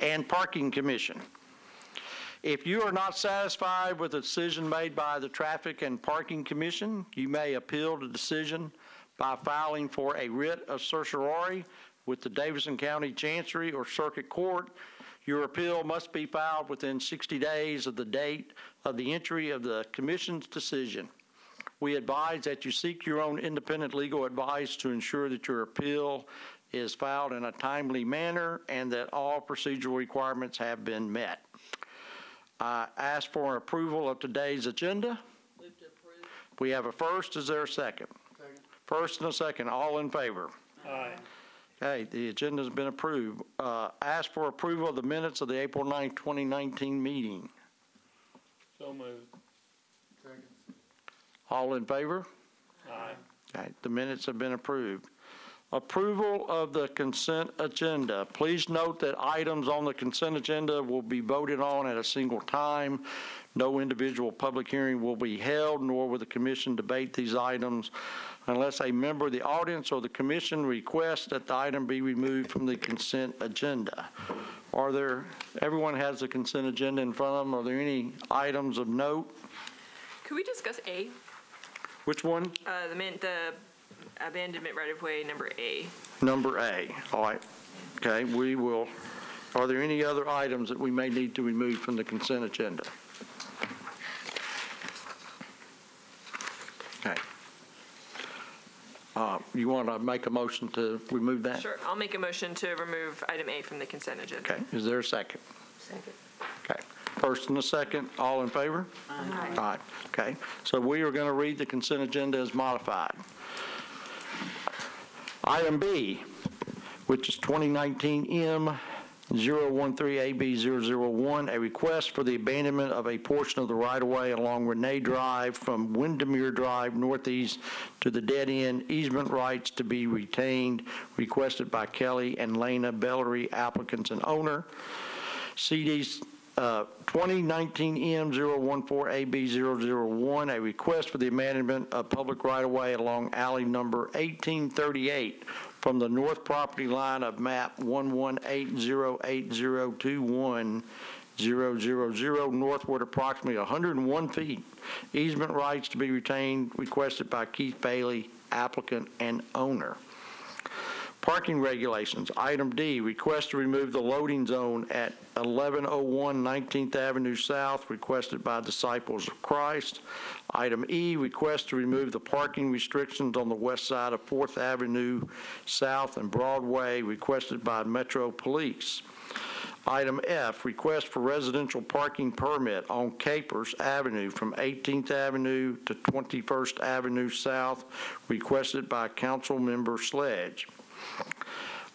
and Parking Commission. If you are not satisfied with the decision made by the Traffic and Parking Commission, you may appeal the decision by filing for a writ of certiorari with the Davidson County Chancery or Circuit Court. Your appeal must be filed within 60 days of the date of the entry of the Commission's decision. We advise that you seek your own independent legal advice to ensure that your appeal is filed in a timely manner and that all procedural requirements have been met. I ask for approval of today's agenda. Move to approve. We have a first. Is there a second? Second. First and a second. All in favor? Aye. Okay, the agenda has been approved. Ask for approval of the minutes of the April 9, 2019 meeting. So moved. Second. All in favor? Aye. Okay, the minutes have been approved. Approval of the consent agenda. Please note that items on the consent agenda will be voted on at a single time. No individual public hearing will be held, nor will the commission debate these items unless a member of the audience or the commission requests that the item be removed from the consent agenda. Everyone has the consent agenda in front of them. Are there any items of note? Could we discuss A? Which one? The abandonment right-of-way, number A. Number A. All right. Okay, we will. Are there any other items that we may need to remove from the consent agenda? Okay. You want to make a motion to remove that? Sure. I'll make a motion to remove item A from the consent agenda. Okay. Is there a second? Second. Okay. First and a second. All in favor? Aye. All right. Okay. So we are going to read the consent agenda as modified. Item B, which is 2019 M013AB001, a request for the abandonment of a portion of the right-of-way along Renee Drive from Windermere Drive northeast to the dead end. Easement rights to be retained, requested by Kelly and Lena Bellery, applicants and owner. CDs 2019 M014AB001, a request for the abandonment of public right-of-way along alley number 1838 from the north property line of map 11808021000 northward approximately 101 feet. Easement rights to be retained, requested by Keith Bailey, applicant and owner. Parking regulations. Item D, request to remove the loading zone at 1101 19th Avenue South, requested by Disciples of Christ. Item E, request to remove the parking restrictions on the west side of 4th Avenue South and Broadway, requested by Metro Police. Item F, request for residential parking permit on Capers Avenue from 18th Avenue to 21st Avenue South, requested by Council Member Sledge.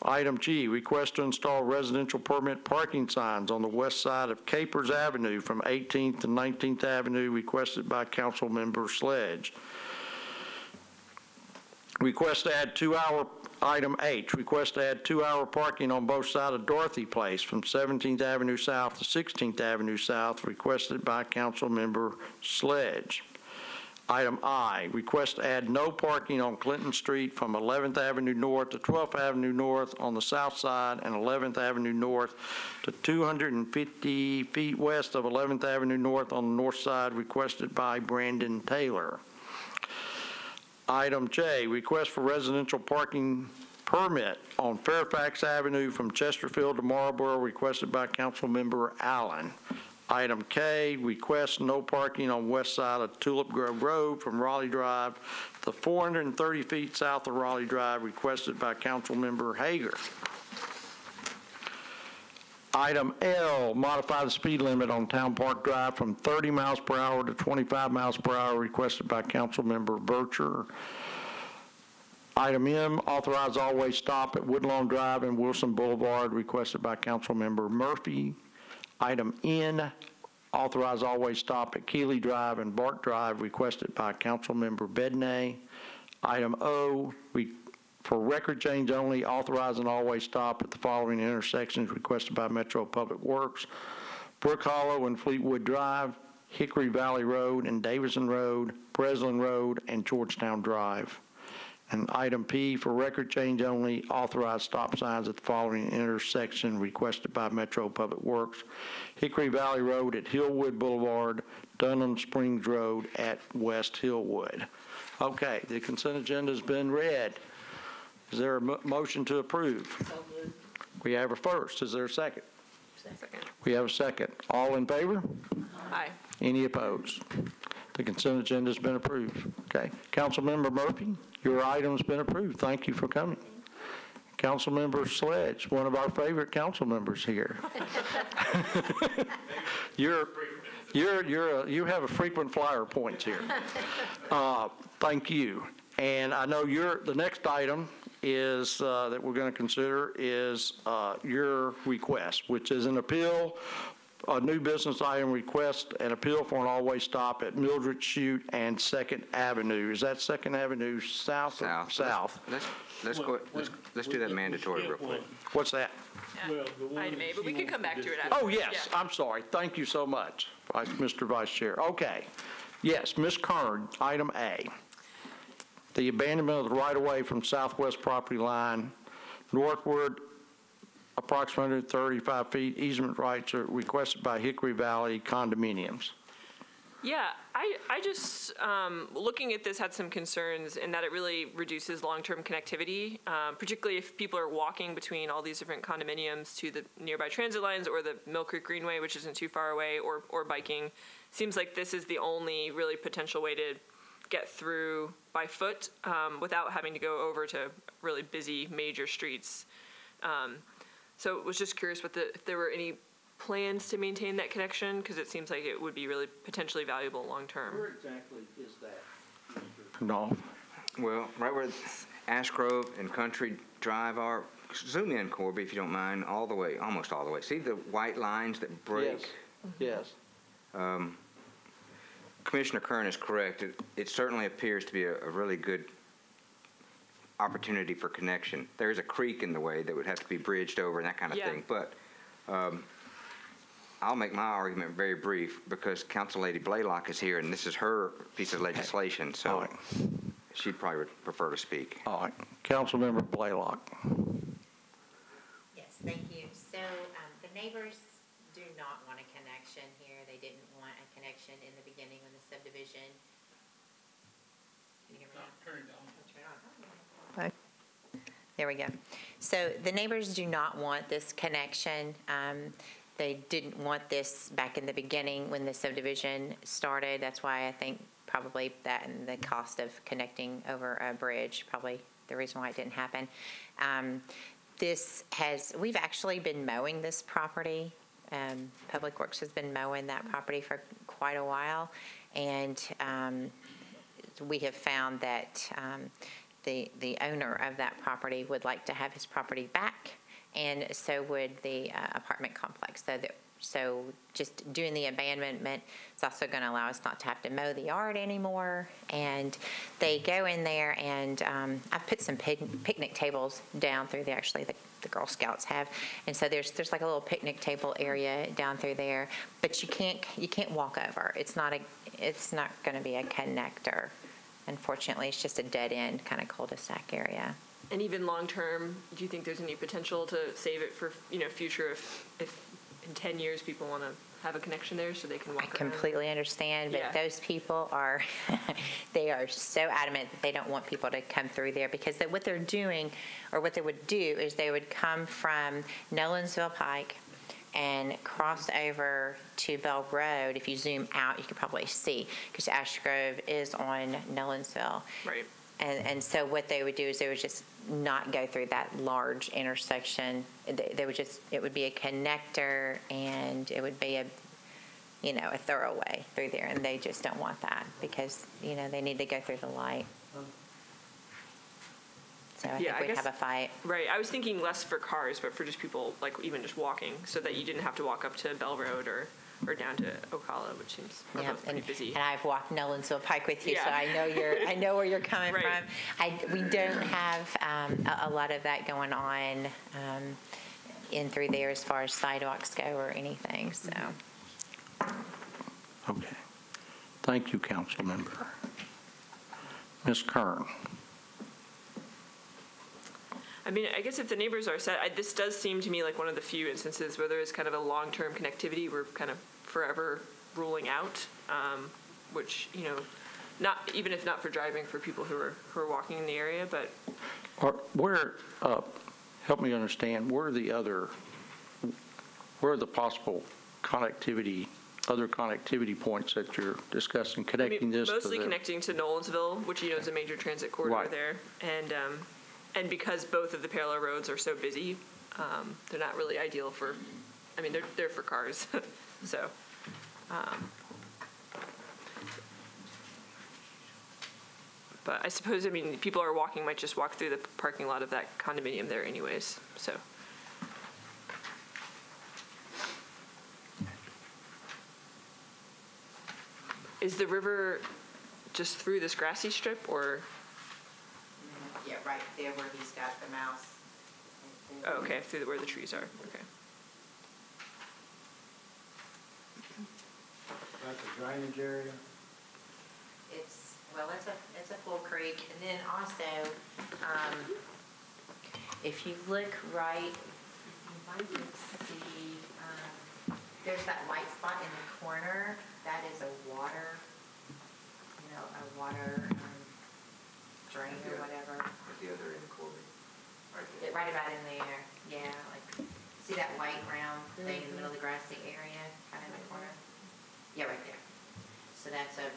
Item G, request to install residential permit parking signs on the west side of Capers Avenue from 18th to 19th Avenue, requested by Council Member Sledge. Request to add 2-hour, item H, request to add 2-hour parking on both sides of Dorothy Place from 17th Avenue South to 16th Avenue South, requested by Council Member Sledge. Item I, request to add no parking on Clinton Street from 11th Avenue North to 12th Avenue North on the south side and 11th Avenue North to 250 feet west of 11th Avenue North on the north side, requested by Brandon Taylor. Item J, request for residential parking permit on Fairfax Avenue from Chesterfield to Marlboro, requested by Council Member Allen. Item K, request no parking on west side of Tulip Grove Road from Raleigh Drive to 430 feet south of Raleigh Drive, requested by Council Member Hager. Item L, modify the speed limit on Town Park Drive from 30 miles per hour to 25 miles per hour, requested by Council Member Bircher. Item M, authorize always stop at Woodlawn Drive and Wilson Boulevard, requested by Council Member Murphy. Item N, authorize always stop at Keeley Drive and Bart Drive, requested by Council Member Bedney. Item O, for record change only, authorize an always stop at the following intersections, requested by Metro Public Works: Brook Hollow and Fleetwood Drive, Hickory Valley Road and Davison Road, Breslin Road, and Georgetown Drive. And item P, for record change only, authorized stop signs at the following intersection requested by Metro Public Works: Hickory Valley Road at Hillwood Boulevard, Dunham Springs Road at West Hillwood. Okay, the consent agenda's been read. Is there a motion to approve? So moved. We have a first. Is there a second? Second. We have a second. All in favor? Aye. Any opposed? The consent agenda's been approved. Okay. Councilmember Murphy, your item's been approved. Thank you for coming. Councilmember Sledge, one of our favorite council members here. You have a frequent flyer points here. Thank you. And I know the next item is, that we're going to consider is your request, which is an appeal, a new business item request, an appeal for an all-way stop at Mildred Chute and 2nd Avenue. Is that 2nd Avenue south? South. Let's do that mandatory real quick. What's that? Well, the one Item A, that but we she can come wants back to it discuss. after. Oh, yes, Yeah. I'm sorry. Thank you so much, Mr. Vice Chair. Okay. Yes, Ms. Kern, item A. The abandonment of the right-of-way from southwest property line northward approximately 135 feet. Easement rights are requested by Hickory Valley condominiums. Yeah, I just, looking at this, had some concerns in that it really reduces long-term connectivity, particularly if people are walking between all these different condominiums to the nearby transit lines or the Mill Creek Greenway, which isn't too far away, or biking. Seems like this is the only really potential way to get through by foot without having to go over to really busy major streets. So was just curious if there were any plans to maintain that connection, because it seems like it would be really potentially valuable long-term. Where exactly is that? No. Well, right where Ash Grove and Country Drive are, zoom in, Corby, if you don't mind, all the way, almost all the way. See the white lines that break? Yes. Commissioner Kern is correct. It certainly appears to be a really good opportunity for connection. There is a creek in the way that would have to be bridged over and that kind of Yeah. thing. But I'll make my argument very brief because Council Lady Blaylock is here and this is her piece of legislation, All so right. she probably would prefer to speak. All right. Councilmember Blaylock. Yes, thank you. So the neighbors do not want a connection here. They didn't want a connection in the beginning when the subdivision. Can you hear me now? Turned on. Turn on. There we go. So the neighbors do not want this connection. They didn't want this back in the beginning when the subdivision started. That's why I think probably that and the cost of connecting over a bridge, probably the reason why it didn't happen. We've actually been mowing this property. Public Works has been mowing that property for quite a while. And we have found that the owner of that property would like to have his property back, and so would the apartment complex. So just doing the abandonment is also going to allow us not to have to mow the yard anymore. And they go in there, and I've put some picnic tables down through there. Actually, the Girl Scouts have, and so there's like a little picnic table area down through there. But you can't walk over. It's not going to be a connector. Unfortunately, it's just a dead end kind of cul-de-sac area. And even long-term, do you think there's any potential to save it for, future if in 10 years people want to have a connection there so they can walk I around? completely understand, but Yeah. those people are, they are so adamant that they don't want people to come through there because what they're doing, or what they would do, is they would come from Nolensville Pike and cross over to Bell Road. If you zoom out, you can probably see, because Ash Grove is on Nolensville. Right. And so what they would do is they would just not go through that large intersection. It would be a connector, and it would be a thoroughway through there, and they just don't want that because, they need to go through the light. So I think we'd have a fight. Right. I was thinking less for cars, but for just people, like even just walking, so that you didn't have to walk up to Bell Road or down to Ocala, which seems both pretty busy. And I've walked Nolensville Pike with you, so Yeah. I know where you're coming Right. from. We don't have a lot of that going on in through there as far as sidewalks go or anything. So Okay. Thank you, Councilmember. Ms. Kern. I mean, I guess if the neighbors are set, this does seem to me like one of the few instances where there is kind of a long-term connectivity we're kind of forever ruling out, which, you know, not even if not for driving, for people who are walking in the area, but help me understand, where are the possible other connectivity points that you're discussing, connecting this to mostly connecting to Nolensville, which, you know, is a major transit corridor Right. there. And because both of the parallel roads are so busy, they're not really ideal for, I mean, they're for cars. So, but I suppose, I mean, people are walking might just walk through the parking lot of that condominium there anyways, so. Is the river just through this grassy strip, or? Yeah, right there where he's got the mouse. Oh, okay, through where the trees are, okay. That's a drainage area? It's a full creek, and then also, if you look right, you might see, there's that white spot in the corner, that is a water drain or whatever. At the other end, Corby. Right about in there, yeah, like, see that white round thing in the middle of the grassy area, kind of in the corner? Yeah, right there. So that's a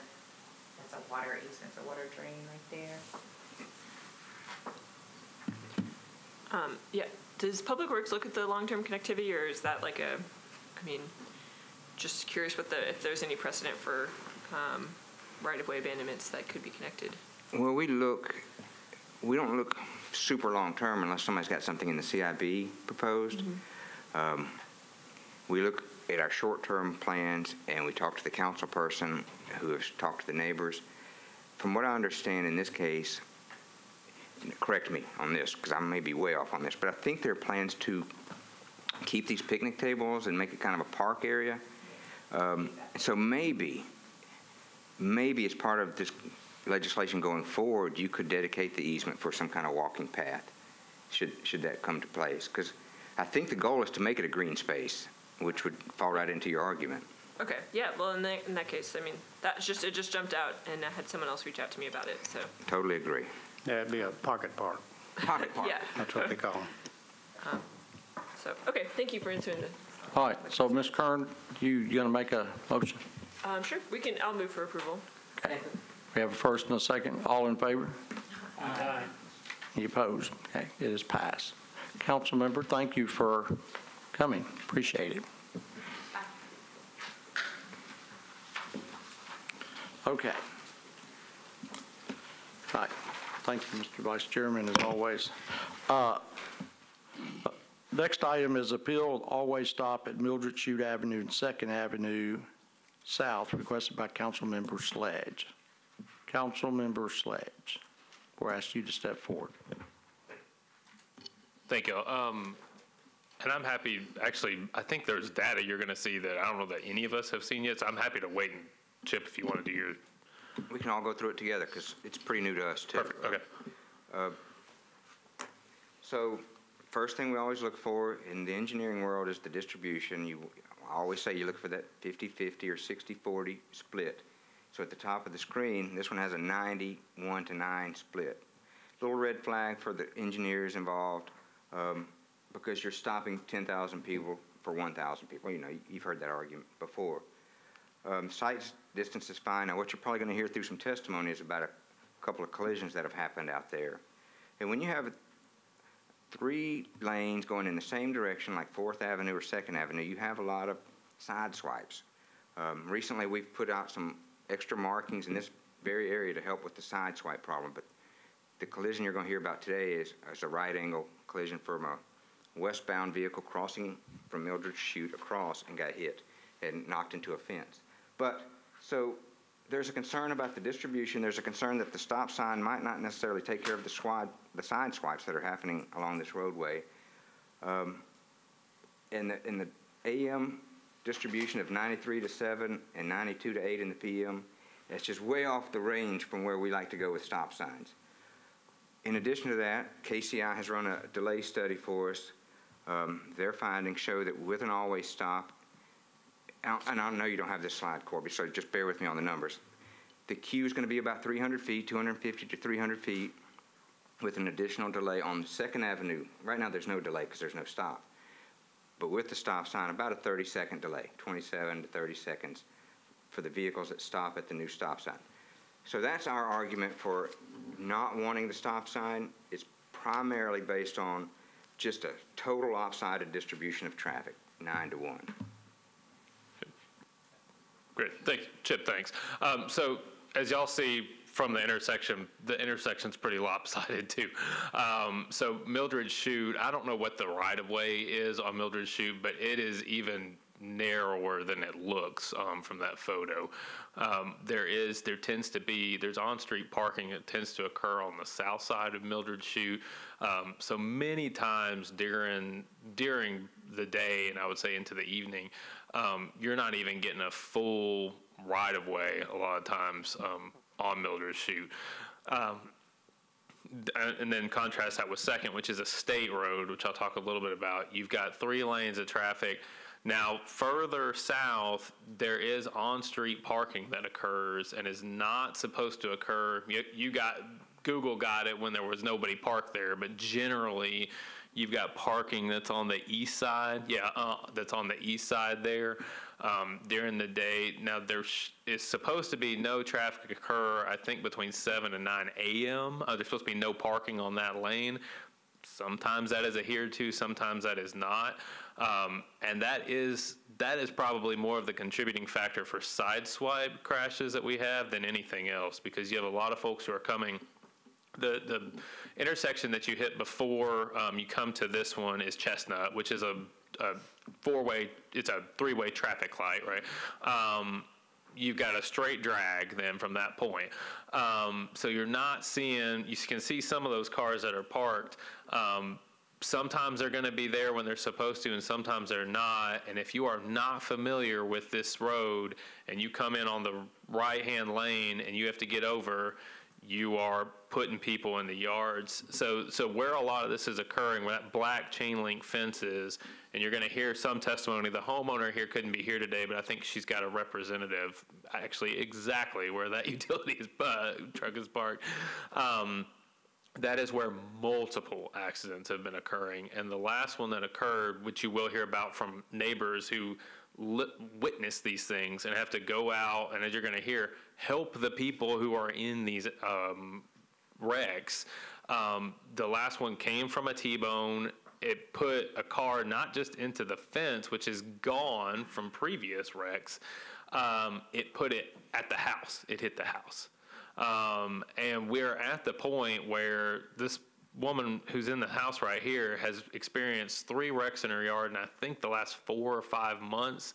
water easement, a water drain right there. Yeah, does Public Works look at the long-term connectivity, or is that like I mean, just curious if there's any precedent for right-of-way abandonments that could be connected? Well, we don't look super long-term unless somebody's got something in the CIB proposed. We look at our short-term plans, and we talk to the council person who has talked to the neighbors. From what I understand in this case, correct me on this, because I may be way off on this, but I think there are plans to keep these picnic tables and make it kind of a park area. So maybe as part of this legislation going forward, you could dedicate the easement for some kind of walking path, should that come to place. Because I think the goal is to make it a green space, which would fall right into your argument. Okay, yeah, well, in that case, I mean, it just jumped out, and I had someone else reach out to me about it, so. Totally agree. Yeah, it'd be a pocket park. Pocket park. Yeah, That's what they call them. so, okay, thank you for answering the. All right, so Ms. Kern, you going to make a motion? Sure, I'll move for approval. Okay. We have a first and a second. All in favor? Aye. Any opposed? Okay, it is passed. Council member, thank you for coming. Appreciate it. Okay. All right. Thank you, Mr. Vice Chairman, as always. Next item is appeal always stop at Mildred Chute Avenue and 2nd Avenue South, requested by Councilmember Sledge. Councilmember Sledge, we'll ask you to step forward. Thank you. And I'm happy, actually, I think there's data you're going to see that I don't know that any of us have seen yet, so I'm happy to wait and Chip if you want to do your. We can all go through it together because it's pretty new to us, too. Perfect, okay. So first thing we always look for in the engineering world is the distribution. I always say you look for that 50-50 or 60-40 split. So at the top of the screen, this one has a 91-9 split. Little red flag for the engineers involved because you're stopping 10,000 people for 1,000 people. You know, you've heard that argument before. Sight distance is fine. Now, what you're probably going to hear through some testimony is about a couple of collisions that have happened out there. And when you have 3 lanes going in the same direction, like 4th Avenue or 2nd Avenue, you have a lot of side swipes. Recently, we've put out some extra markings in this very area to help with the side swipe problem. But the collision you're going to hear about today is a right angle collision from a westbound vehicle crossing from Mildred Chute across and got hit and knocked into a fence. But so there's a concern about the distribution. There's a concern that the stop sign might not necessarily take care of the side swipes that are happening along this roadway. In the AM distribution of 93 to 7 and 92 to 8 in the PM, it's just way off the range from where we like to go with stop signs. In addition to that, KCI has run a delay study for us. Their findings show that with an always stop, and I know you don't have this slide, Corby, so just bear with me on the numbers. The queue is going to be about 300 feet, 250 to 300 feet, with an additional delay on 2nd Avenue. Right now, there's no delay because there's no stop. But with the stop sign, about a 30-second delay, 27 to 30 seconds for the vehicles that stop at the new stop sign. So that's our argument for not wanting the stop sign. It's primarily based on just a total lopsided distribution of traffic, 9 to 1. Great, thank you, Chip, thanks. So as y'all see from the intersection's pretty lopsided too. So Mildred Chute, I don't know what the right-of-way is on Mildred Chute, but it is even narrower than it looks from that photo. There's on-street parking that tends to occur on the south side of Mildred Chute. So many times during the day, and I would say into the evening, you're not even getting a full right-of-way a lot of times on Mildred Chute. And then contrast that with 2nd, which is a state road, which I'll talk a little bit about. You've got 3 lanes of traffic. Now, further south, there is on-street parking that occurs and is not supposed to occur. Google got it when there was nobody parked there, but generally, you've got parking that's on the east side. That's on the east side there during the day. Now, there is supposed to be no traffic occur, I think, between 7 and 9 a.m. There's supposed to be no parking on that lane. Sometimes that is adhered to, sometimes that is not. And that is probably more of the contributing factor for sideswipe crashes that we have than anything else, because you have a lot of folks who are coming. The intersection that you hit before you come to this one is Chestnut, which is a 3-way traffic light, right? You've got a straight drag then from that point. So you can see some of those cars that are parked. Sometimes they're going to be there when they're supposed to, and sometimes they're not. And if you are not familiar with this road and you come in on the right-hand lane and you have to get over, you are putting people in the yards. So where a lot of this is occurring, where that black chain link fence is, and you're going to hear some testimony. The homeowner here couldn't be here today, but I think she's got a representative actually exactly where that utility truck is parked. That is where multiple accidents have been occurring. And the last one that occurred, which you will hear about from neighbors who witness these things and have to go out, and as you're going to hear, help the people who are in these wrecks. The last one came from a T-bone. It put a car not just into the fence, which is gone from previous wrecks. It put it at the house. It hit the house. And we're at the point where this woman who's in the house right here has experienced 3 wrecks in her yard, and I think the last 4 or 5 months.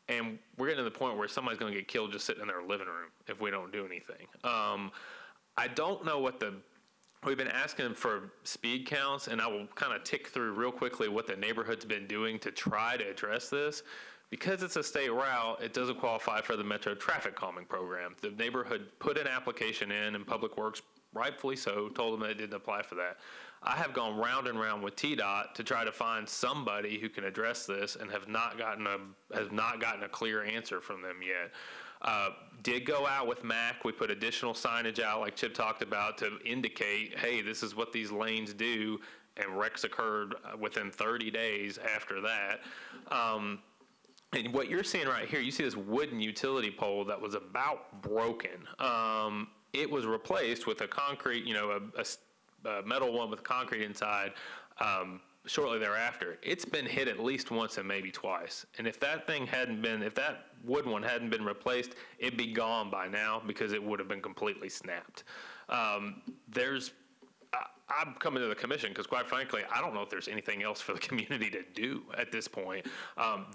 And we're getting to the point where somebody's going to get killed just sitting in their living room if we don't do anything. I don't know we've been asking for speed counts, and I will kind of tick through real quickly what the neighborhood's been doing to try to address this. Because it's a state route, it doesn't qualify for the Metro Traffic Calming Program. The neighborhood put an application in, and Public Works, rightfully so, told them that it didn't apply for that. I have gone round and round with TDOT to try to find somebody who can address this, and have not gotten a clear answer from them yet. Did go out with MAC. We put additional signage out, like Chip talked about, to indicate, hey, this is what these lanes do, and wrecks occurred within 30 days after that. And what you're seeing right here, you see this wooden utility pole that was about broken. It was replaced with a concrete, a metal one with concrete inside shortly thereafter. It's been hit at least once and maybe twice. And if that wood one hadn't been replaced, it'd be gone by now because it would have been completely snapped. I'm coming to the commission because, quite frankly, I don't know if there's anything else for the community to do at this point.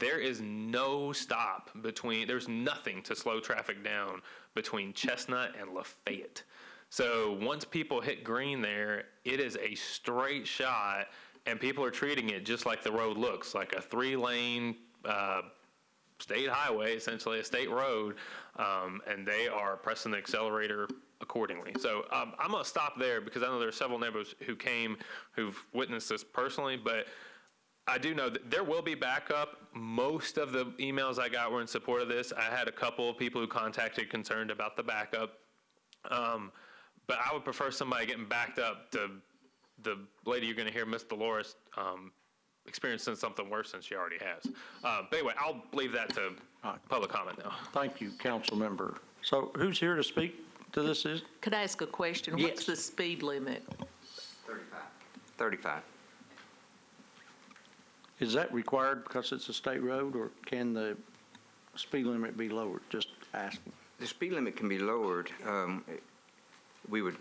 There is no stop there's nothing to slow traffic down between Chestnut and Lafayette. So once people hit green there, it is a straight shot, and people are treating it just like the road looks, like a 3-lane state highway, essentially a state road, and they are pressing the accelerator accordingly. So I'm going to stop there because I know there are several neighbors who've witnessed this personally, but I do know that there will be backup. Most of the emails I got were in support of this. I had a couple of people who contacted concerned about the backup. But I would prefer somebody getting backed up to the lady you're going to hear, Miss Dolores, experiencing something worse than she already has. But anyway, I'll leave that to public comment now. Thank you, council member. So who's here to speak to this? Could I ask a question? Yes. What's the speed limit? 35. Is that required because it's a state road, or can the speed limit be lowered? Just asking. The speed limit can be lowered. We would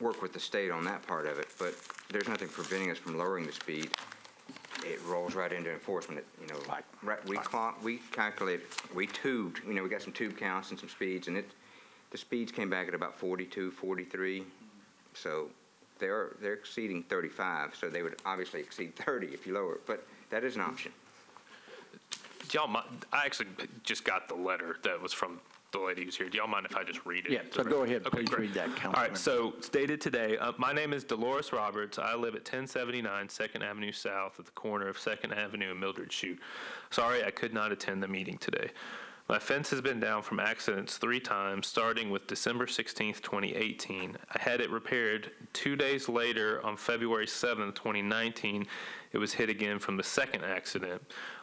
work with the state on that part of it, but there's nothing preventing us from lowering the speed. It rolls right into enforcement. We calculate, we tubed, we got some tube counts and some speeds, and the speeds came back at about 42, 43. So they're exceeding 35, so they would obviously exceed 30 if you lower it, but that is an option. Do y'all mind? I actually just got the letter that was from the lady who's here. Do y'all mind if I just read it? Yeah, so go ahead. Okay, Please great. read that, Councilman. All right, so stated today, my name is Dolores Roberts. I live at 1079 2nd Avenue South at the corner of 2nd Avenue and Mildred Chute. Sorry, I could not attend the meeting today. My fence has been down from accidents 3 times, starting with December 16th, 2018. I had it repaired 2 days later on February 7th, 2019. It was hit again from the second accident.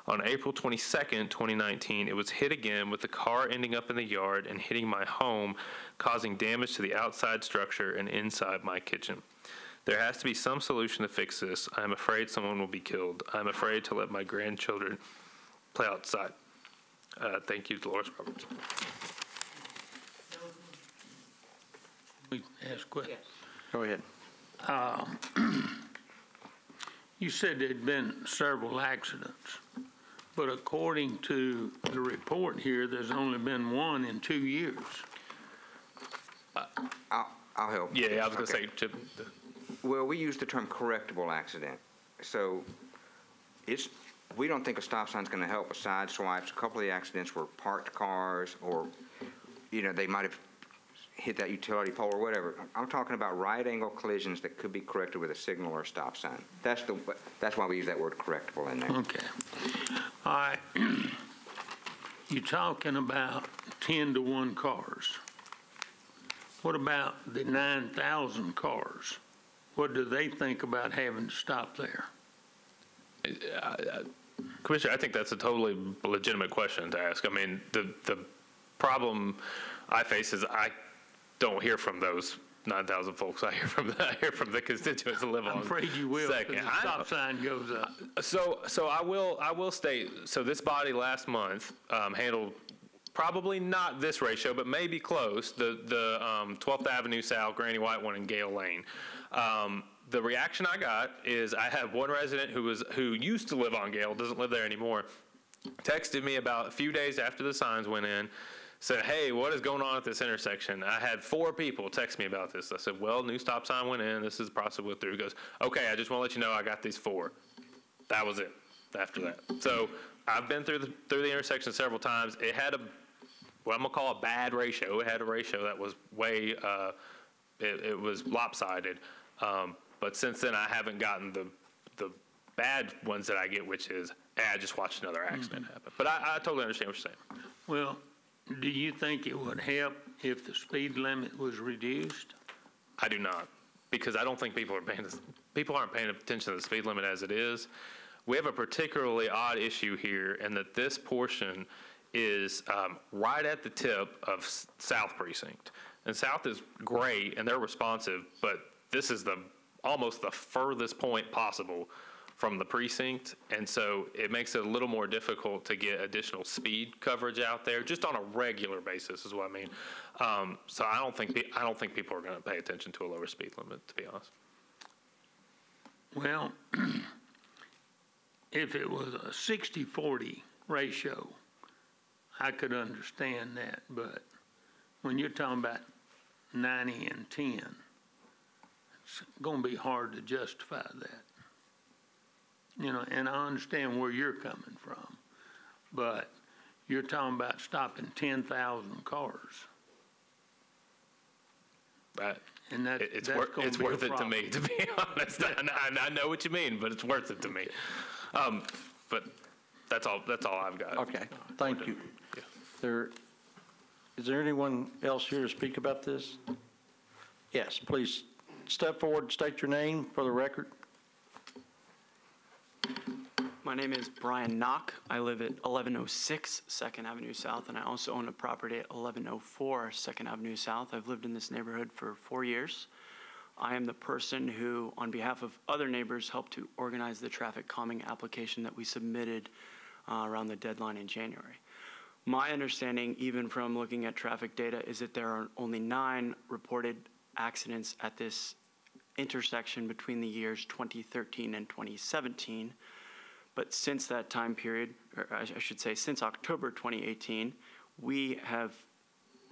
On April 22nd, 2019, it was hit again with the car ending up in the yard and hitting my home, causing damage to the outside structure and inside my kitchen. There has to be some solution to fix this. I'm afraid someone will be killed. I'm afraid to let my grandchildren play outside. Thank you, Dolores Roberts. We ask a question. Go ahead. You said there'd been several accidents, but according to the report here, there's only been one in 2 years. I'll help. Yeah, I was going to Okay. say, Chip. Well, we use the term correctable accident. So we don't think a stop sign's going to help with side swipes. A couple of the accidents were parked cars, or, they might have hit that utility pole or whatever. I'm talking about right angle collisions that could be corrected with a signal or a stop sign. That's why we use that word correctable in there. Okay. All right. You're talking about 10-to-1 cars. What about the 9,000 cars? What do they think about having to stop there? Commissioner, I think that's a totally legitimate question to ask. I mean, the problem I face is I don't hear from those 9,000 folks. I hear from the constituents that live on I'm afraid you will, because Second. the stop sign goes up. So I will state, so this body last month handled probably not this ratio, but maybe close, the 12th Avenue South, Granny White one, and Gale Lane. The reaction I got is I had one resident who used to live on Gale, doesn't live there anymore, texted me about a few days after the signs went in, said, hey, what is going on at this intersection? I had 4 people text me about this. I said, well, new stop sign went in. This is the process went through. He goes, okay, I just want to let you know I got these 4. That was it after that. So I've been through the intersection several times. It had what I'm going to call a bad ratio. It had a ratio that was way, it was lopsided. But since then, I haven't gotten the bad ones that I get, which is, hey, I just watched another accident happen. But I totally understand what you're saying. Well, do you think it would help if the speed limit was reduced? I do not, because I don't think people aren't paying attention to the speed limit as it is. We have a particularly odd issue here in that this portion is right at the tip of South Precinct. And South is great, and they're responsive, but this is almost the furthest point possible from the precinct, and so it makes it a little more difficult to get additional speed coverage out there, just on a regular basis, is what I mean. So I don't think people are going to pay attention to a lower speed limit, to be honest. Well, if it was a 60-40 ratio, I could understand that, but when you're talking about 90 and 10, it's going to be hard to justify that. And I understand where you're coming from, but you're talking about stopping 10,000 cars. And that- It's that's gonna it's be a worth it to problem. me, to be honest. I know what you mean, but it's worth it to me. But that's all I've got. Okay, thank you. Yeah. Is there anyone else here to speak about this? Yes, please step forward, state your name for the record. My name is Brian Knock. I live at 1106 2nd Avenue South, and I also own a property at 1104 2nd Avenue South. I've lived in this neighborhood for 4 years. I am the person who, on behalf of other neighbors, helped to organize the traffic calming application that we submitted around the deadline in January. My understanding, even from looking at traffic data, is that there are only 9 reported accidents at this intersection between the years 2013 and 2017. But since that time period, or I should say since October 2018, we have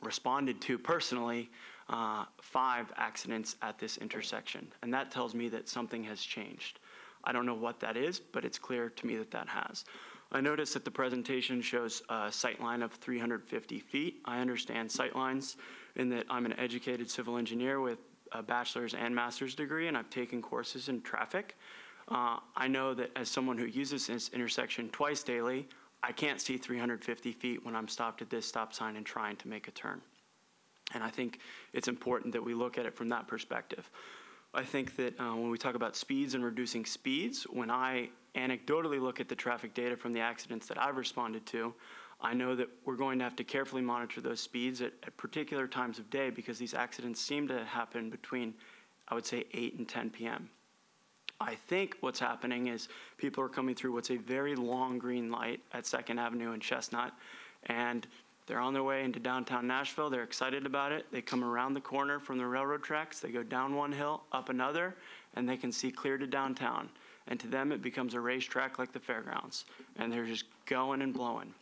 responded to personally 5 accidents at this intersection. And that tells me that something has changed. I don't know what that is, but it's clear to me that that has. I noticed that the presentation shows a sight line of 350 feet. I understand sight lines in that I'm an educated civil engineer with a bachelor's and master's degree, and I've taken courses in traffic. I know that as someone who uses this intersection twice daily, I can't see 350 feet when I'm stopped at this stop sign and trying to make a turn. And I think it's important that we look at it from that perspective. I think that when we talk about speeds and reducing speeds, when I anecdotally look at the traffic data from the accidents that I've responded to, I know that we're going to have to carefully monitor those speeds at particular times of day because these accidents seem to happen between, I would say, 8 and 10 p.m. I think what's happening is people are coming through what's a very long green light at 2nd Avenue and Chestnut, and they're on their way into downtown Nashville. They're excited about it. They come around the corner from the railroad tracks. They go down one hill, up another, and they can see clear to downtown. And to them, it becomes a racetrack like the fairgrounds. And they're just going and blowing.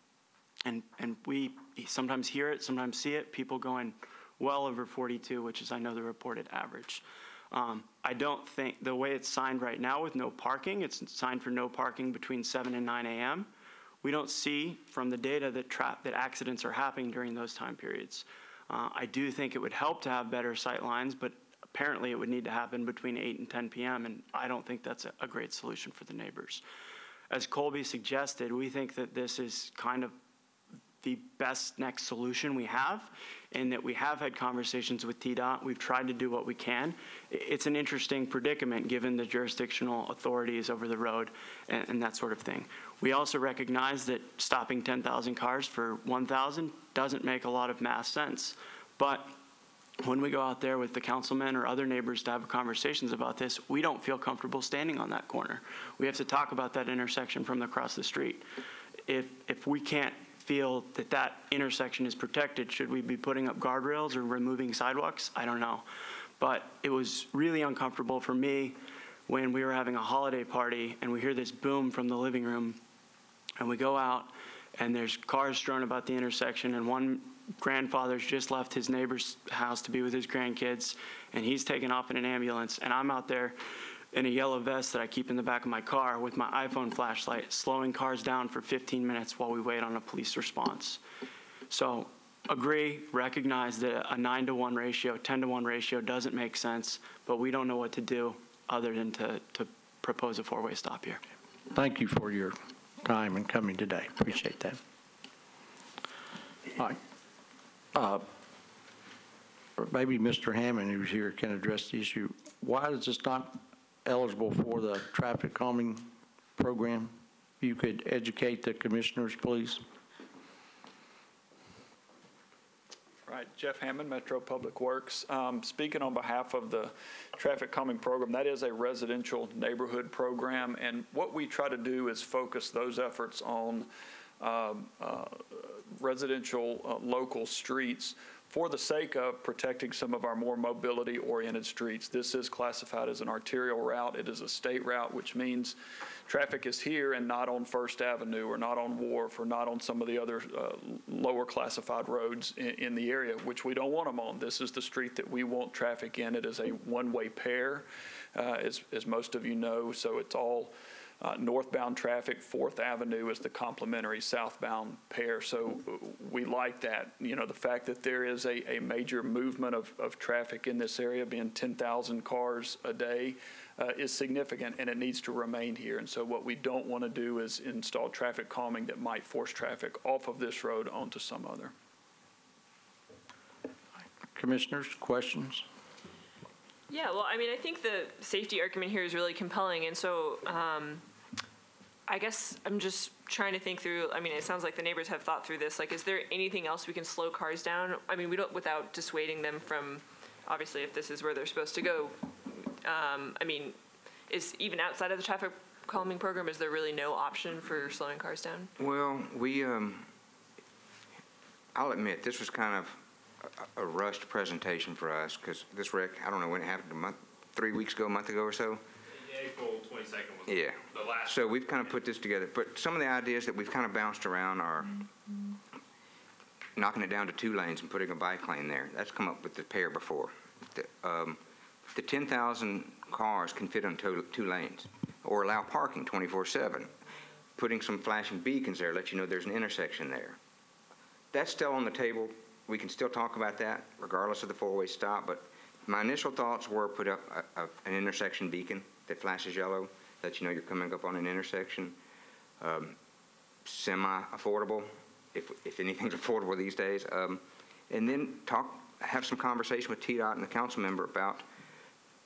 And we sometimes hear it, sometimes see it, people going well over 42, which is, I know, the reported average. I don't think the way it's signed right now with no parking, it's signed for no parking between 7 and 9 a.m. We don't see from the data that accidents are happening during those time periods. I do think it would help to have better sight lines, but apparently it would need to happen between 8 and 10 p.m., and I don't think that's a great solution for the neighbors. As Colby suggested, we think that this is kind of the best next solution we have, and that we have had conversations with TDOT. We've tried to do what we can. It's an interesting predicament given the jurisdictional authorities over the road and that sort of thing. We also recognize that stopping 10,000 cars for 1,000 doesn't make a lot of math sense. But when we go out there with the councilmen or other neighbors to have conversations about this, we don't feel comfortable standing on that corner. We have to talk about that intersection from across the street. If we can't feel that that intersection is protected, should we be putting up guardrails or removing sidewalks? I don't know. But it was really uncomfortable for me when we were having a holiday party and we hear this boom from the living room, and we go out and there's cars strewn about the intersection, and one grandfather's just left his neighbor's house to be with his grandkids, and he's taken off in an ambulance, and I'm out there in a yellow vest that I keep in the back of my car with my iPhone flashlight, slowing cars down for 15 minutes while we wait on a police response. So agree, recognize that a 9-to-1 ratio, 10-to-1 ratio doesn't make sense, but we don't know what to do other than to propose a 4-way stop here. Thank you for your time and coming today. Appreciate that. All right. Maybe Mr. Hammond, who's here, can address the issue. Why is this not eligible for the traffic calming program? You could educate the commissioners, please. Right, Jeff Hammond, Metro Public Works. Speaking on behalf of the traffic calming program, that is a residential neighborhood program, and what we try to do is focus those efforts on residential local streets for the sake of protecting some of our more mobility-oriented streets. This is classified as an arterial route. It is a state route, which means traffic is here and not on First Avenue or not on Wharf or not on some of the other lower classified roads in the area, which we don't want them on. This is the street that we want traffic in. It is a one-way pair, as most of you know, so it's all northbound traffic, 4th Avenue is the complementary southbound pair. So we like that. You know, the fact that there is a major movement of traffic in this area, being 10,000 cars a day, is significant, and it needs to remain here. And so what we don't want to do is install traffic calming that might force traffic off of this road onto some other. Commissioners, questions? Yeah, well, I mean, I think the safety argument here is really compelling, and so I guess I'm just trying to think through. I mean, it sounds like the neighbors have thought through this. Like, is there anything else we can slow cars down? I mean, we don't, without dissuading them from, obviously, if this is where they're supposed to go. I mean, is even outside of the traffic calming program, is there really no option for slowing cars down? Well, I'll admit, this was kind of a rushed presentation for us, because this wreck, I don't know when it happened, 3 weeks ago, a month ago or so? April 22nd was Yeah. the last. So we've kind of put this together, but some of the ideas that we've kind of bounced around are knocking it down to 2 lanes and putting a bike lane there. That's come up with the pair before. The 10,000 cars can fit on 2 lanes, or allow parking 24/7. Putting some flashing beacons there, let you know there's an intersection there. That's still on the table. We can still talk about that regardless of the 4-way stop, but my initial thoughts were put up an intersection beacon that flashes yellow, let you know you're coming up on an intersection. Semi-affordable, if anything's affordable these days. And then have some conversation with TDOT and the council member about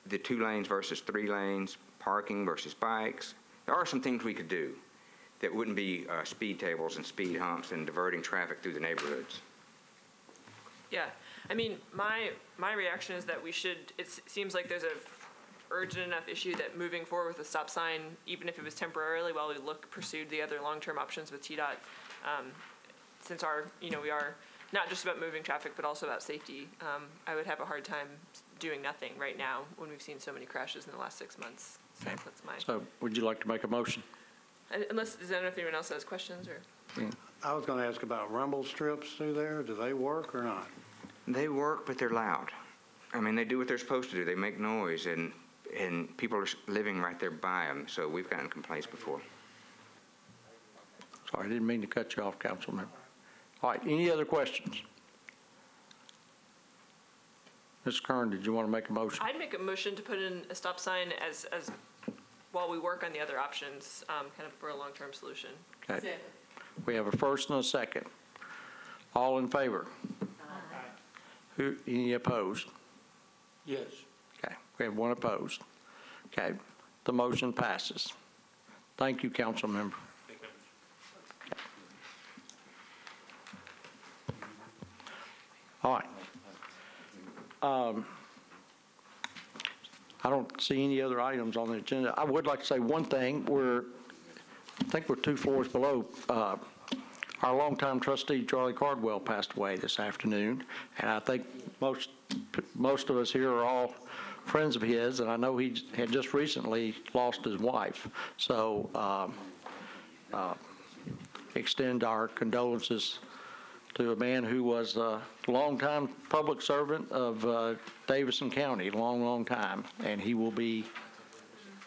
the 2 lanes versus 3 lanes, parking versus bikes. There are some things we could do that wouldn't be speed tables and speed humps and diverting traffic through the neighborhoods. Yeah, I mean, my reaction is that we should, it seems like there's a urgent enough issue that moving forward with a stop sign, even if it was temporarily while we pursued the other long-term options with TDOT, since we are not just about moving traffic, but also about safety, I would have a hard time doing nothing right now when we've seen so many crashes in the last 6 months. So that's my. So would you like to make a motion? Unless, I don't know if anyone else has questions or. I was going to ask about rumble strips through there. Do they work or not? They work, but they're loud. I mean, they do what they're supposed to do. They make noise, and people are living right there by them. So we've gotten complaints before. Sorry, I didn't mean to cut you off, Councilmember. All right, any other questions? Ms. Kern, did you want to make a motion? I'd make a motion to put in a stop sign as while we work on the other options, kind of for a long-term solution. Okay. We have a first and a second. All in favor? Aye. Any opposed? Yes. Okay, we have 1 opposed. Okay, the motion passes. Thank you, council member. All right. I don't see any other items on the agenda. I would like to say one thing. I think we're 2 floors below. Our longtime trustee, Charlie Cardwell, passed away this afternoon, and I think most of us here are all friends of his, and I know he had just recently lost his wife. So extend our condolences to a man who was a longtime public servant of Davison County, long time, and he will be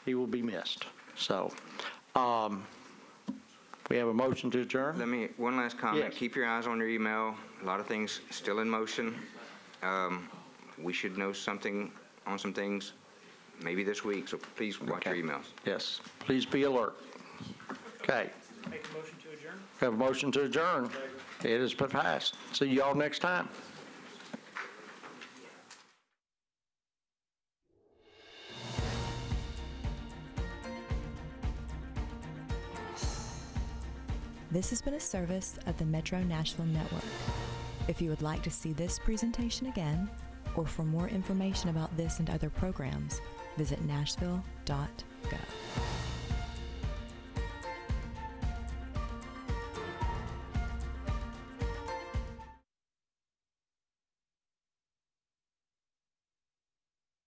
missed. So we have a motion to adjourn. One last comment. Yes. Keep your eyes on your email. A lot of things still in motion. We should know something on some things maybe this week, so please watch your emails. Yes, please be alert. Okay. Make a motion to adjourn. We have a motion to adjourn. It is passed. See you all next time. This has been a service of the Metro Nashville Network. If you would like to see this presentation again, or for more information about this and other programs, visit nashville.gov.